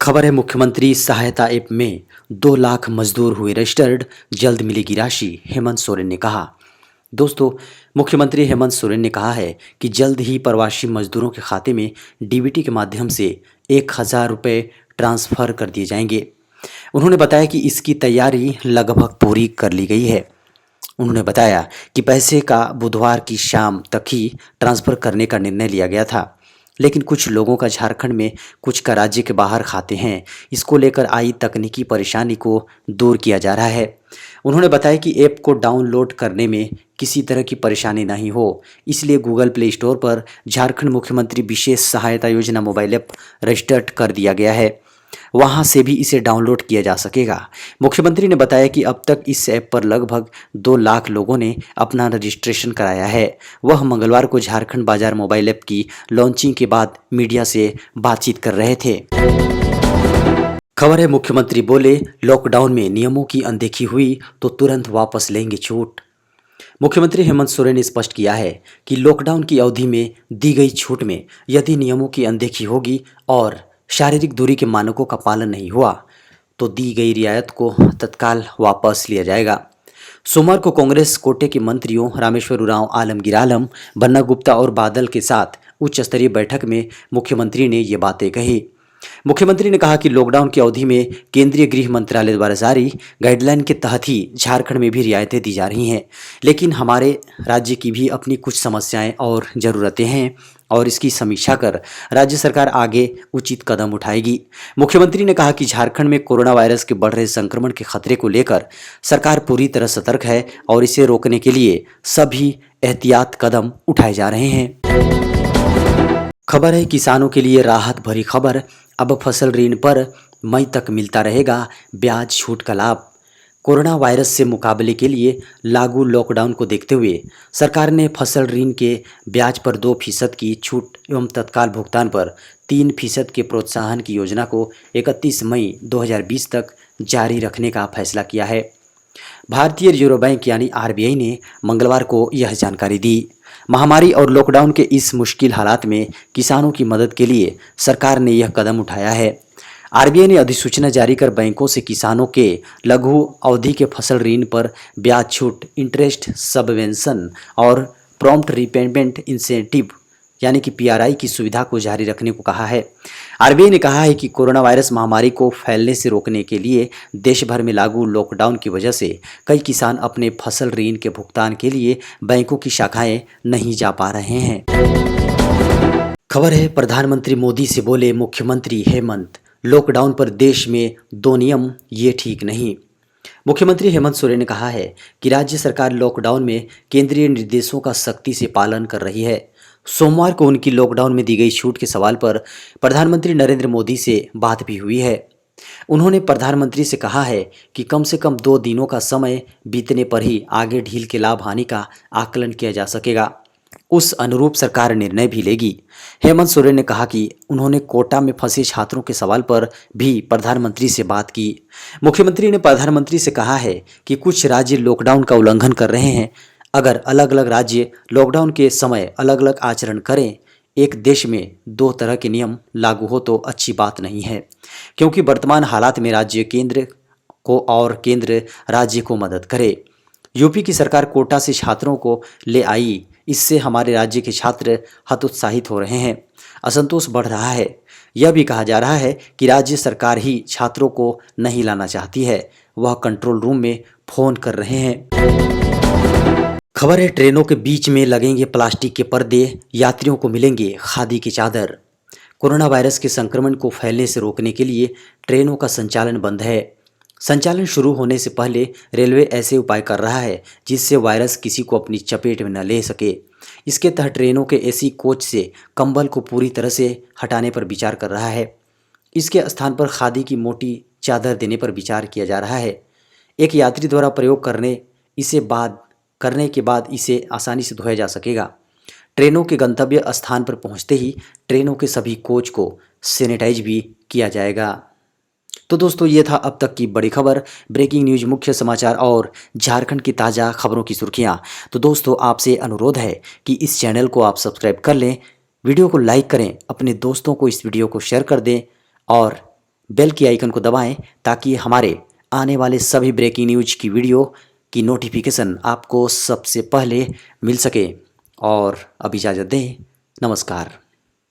खबर है मुख्यमंत्री सहायता ऐप में 2 लाख मजदूर हुए रजिस्टर्ड, जल्द मिलेगी राशि, हेमंत सोरेन ने कहा। दोस्तों, मुख्यमंत्री हेमंत सोरेन ने कहा है कि जल्द ही प्रवासी मजदूरों के खाते में डीबीटी के माध्यम से 1,000 रुपये ट्रांसफर कर दिए जाएंगे। उन्होंने बताया कि इसकी तैयारी लगभग पूरी कर ली गई है। उन्होंने बताया कि पैसे का बुधवार की शाम तक ही ट्रांसफ़र करने का निर्णय लिया गया था, लेकिन कुछ लोगों का झारखंड में, कुछ का राज्य के बाहर खाते हैं। इसको लेकर आई तकनीकी परेशानी को दूर किया जा रहा है। उन्होंने बताया कि ऐप को डाउनलोड करने में किसी तरह की परेशानी नहीं हो, इसलिए गूगल प्ले स्टोर पर झारखंड मुख्यमंत्री विशेष सहायता योजना मोबाइल ऐप रजिस्टर्ड कर दिया गया है। वहां से भी इसे डाउनलोड किया जा सकेगा। मुख्यमंत्री ने बताया कि अब तक इस ऐप पर लगभग 2 लाख लोगों ने अपना रजिस्ट्रेशन कराया है। वह मंगलवार को झारखंड बाजार मोबाइल ऐप की लॉन्चिंग के बाद मीडिया से बातचीत कर रहे थे। खबर है मुख्यमंत्री बोले, लॉकडाउन में नियमों की अनदेखी हुई तो तुरंत वापस लेंगे छूट। मुख्यमंत्री हेमंत सोरेन ने स्पष्ट किया है कि लॉकडाउन की अवधि में दी गई छूट में यदि नियमों की अनदेखी होगी और शारीरिक दूरी के मानकों का पालन नहीं हुआ तो दी गई रियायत को तत्काल वापस लिया जाएगा। सोमवार को कांग्रेस कोटे के मंत्रियों रामेश्वर उरांव, आलमगीर आलम, बन्ना गुप्ता और बादल के साथ उच्च स्तरीय बैठक में मुख्यमंत्री ने ये बातें कही। मुख्यमंत्री ने कहा कि लॉकडाउन की अवधि में केंद्रीय गृह मंत्रालय द्वारा जारी गाइडलाइन के तहत ही झारखंड में भी रियायतें दी जा रही हैं, लेकिन हमारे राज्य की भी अपनी कुछ समस्याएं और ज़रूरतें हैं और इसकी समीक्षा कर राज्य सरकार आगे उचित कदम उठाएगी। मुख्यमंत्री ने कहा कि झारखंड में कोरोना वायरस के बढ़ रहे संक्रमण के खतरे को लेकर सरकार पूरी तरह सतर्क है और इसे रोकने के लिए सभी एहतियात कदम उठाए जा रहे हैं। खबर है किसानों के लिए राहत भरी खबर, अब फसल ऋण पर मई तक मिलता रहेगा ब्याज छूट का लाभ। कोरोना वायरस से मुकाबले के लिए लागू लॉकडाउन को देखते हुए सरकार ने फसल ऋण के ब्याज पर 2% की छूट एवं तत्काल भुगतान पर 3% के प्रोत्साहन की योजना को 31 मई 2020 तक जारी रखने का फैसला किया है। भारतीय रिजर्व बैंक यानी आरबीआई ने मंगलवार को यह जानकारी दी। महामारी और लॉकडाउन के इस मुश्किल हालात में किसानों की मदद के लिए सरकार ने यह कदम उठाया है। आरबीआई ने अधिसूचना जारी कर बैंकों से किसानों के लघु अवधि के फसल ऋण पर ब्याज छूट, इंटरेस्ट सबवेंशन और प्रॉम्प्ट रीपेमेंट इंसेंटिव यानी कि पीआरआई की सुविधा को जारी रखने को कहा है। आरबीआई ने कहा है कि कोरोना वायरस महामारी को फैलने से रोकने के लिए देश भर में लागू लॉकडाउन की वजह से कई किसान अपने फसल ऋण के भुगतान के लिए बैंकों की शाखाएं नहीं जा पा रहे हैं। खबर है प्रधानमंत्री मोदी से बोले मुख्यमंत्री हेमंत, लॉकडाउन पर देश में 2 नियम ये ठीक नहीं। मुख्यमंत्री हेमंत सोरेन ने कहा है कि राज्य सरकार लॉकडाउन में केंद्रीय निर्देशों का सख्ती से पालन कर रही है। सोमवार को उनकी लॉकडाउन में दी गई छूट के सवाल पर प्रधानमंत्री नरेंद्र मोदी से बात भी हुई है। उन्होंने प्रधानमंत्री से कहा है कि कम से कम 2 दिनों का समय बीतने पर ही आगे ढील के लाभ हानि का आकलन किया जा सकेगा। उस अनुरूप सरकार निर्णय भी लेगी। हेमंत सोरेन ने कहा कि उन्होंने कोटा में फंसे छात्रों के सवाल पर भी प्रधानमंत्री से बात की। मुख्यमंत्री ने प्रधानमंत्री से कहा है कि कुछ राज्य लॉकडाउन का उल्लंघन कर रहे हैं। अगर अलग अलग राज्य लॉकडाउन के समय अलग अलग आचरण करें, एक देश में 2 तरह के नियम लागू हो तो अच्छी बात नहीं है, क्योंकि वर्तमान हालात में राज्य केंद्र को और केंद्र राज्य को मदद करे। यूपी की सरकार कोटा से छात्रों को ले आई, इससे हमारे राज्य के छात्र हतोत्साहित हो रहे हैं, असंतोष बढ़ रहा है। यह भी कहा जा रहा है कि राज्य सरकार ही छात्रों को नहीं लाना चाहती है, वह कंट्रोल रूम में फोन कर रहे हैं। खबर है ट्रेनों के बीच में लगेंगे प्लास्टिक के पर्दे, यात्रियों को मिलेंगे खादी की चादर। कोरोना वायरस के संक्रमण को फैलने से रोकने के लिए ट्रेनों का संचालन बंद है। संचालन शुरू होने से पहले रेलवे ऐसे उपाय कर रहा है जिससे वायरस किसी को अपनी चपेट में न ले सके। इसके तहत ट्रेनों के एसी कोच से कंबल को पूरी तरह से हटाने पर विचार कर रहा है। इसके स्थान पर खादी की मोटी चादर देने पर विचार किया जा रहा है। एक यात्री द्वारा प्रयोग करने के बाद इसे आसानी से धोया जा सकेगा। ट्रेनों के गंतव्य स्थान पर पहुंचते ही ट्रेनों के सभी कोच को सैनिटाइज भी किया जाएगा। तो दोस्तों, ये था अब तक की बड़ी खबर, ब्रेकिंग न्यूज, मुख्य समाचार और झारखंड की ताज़ा खबरों की सुर्खियां। तो दोस्तों, आपसे अनुरोध है कि इस चैनल को आप सब्सक्राइब कर लें, वीडियो को लाइक करें, अपने दोस्तों को इस वीडियो को शेयर कर दें और बेल की आइकन को दबाएं ताकि हमारे आने वाले सभी ब्रेकिंग न्यूज की वीडियो की नोटिफिकेशन आपको सबसे पहले मिल सके। और अब इजाज़त दें, नमस्कार।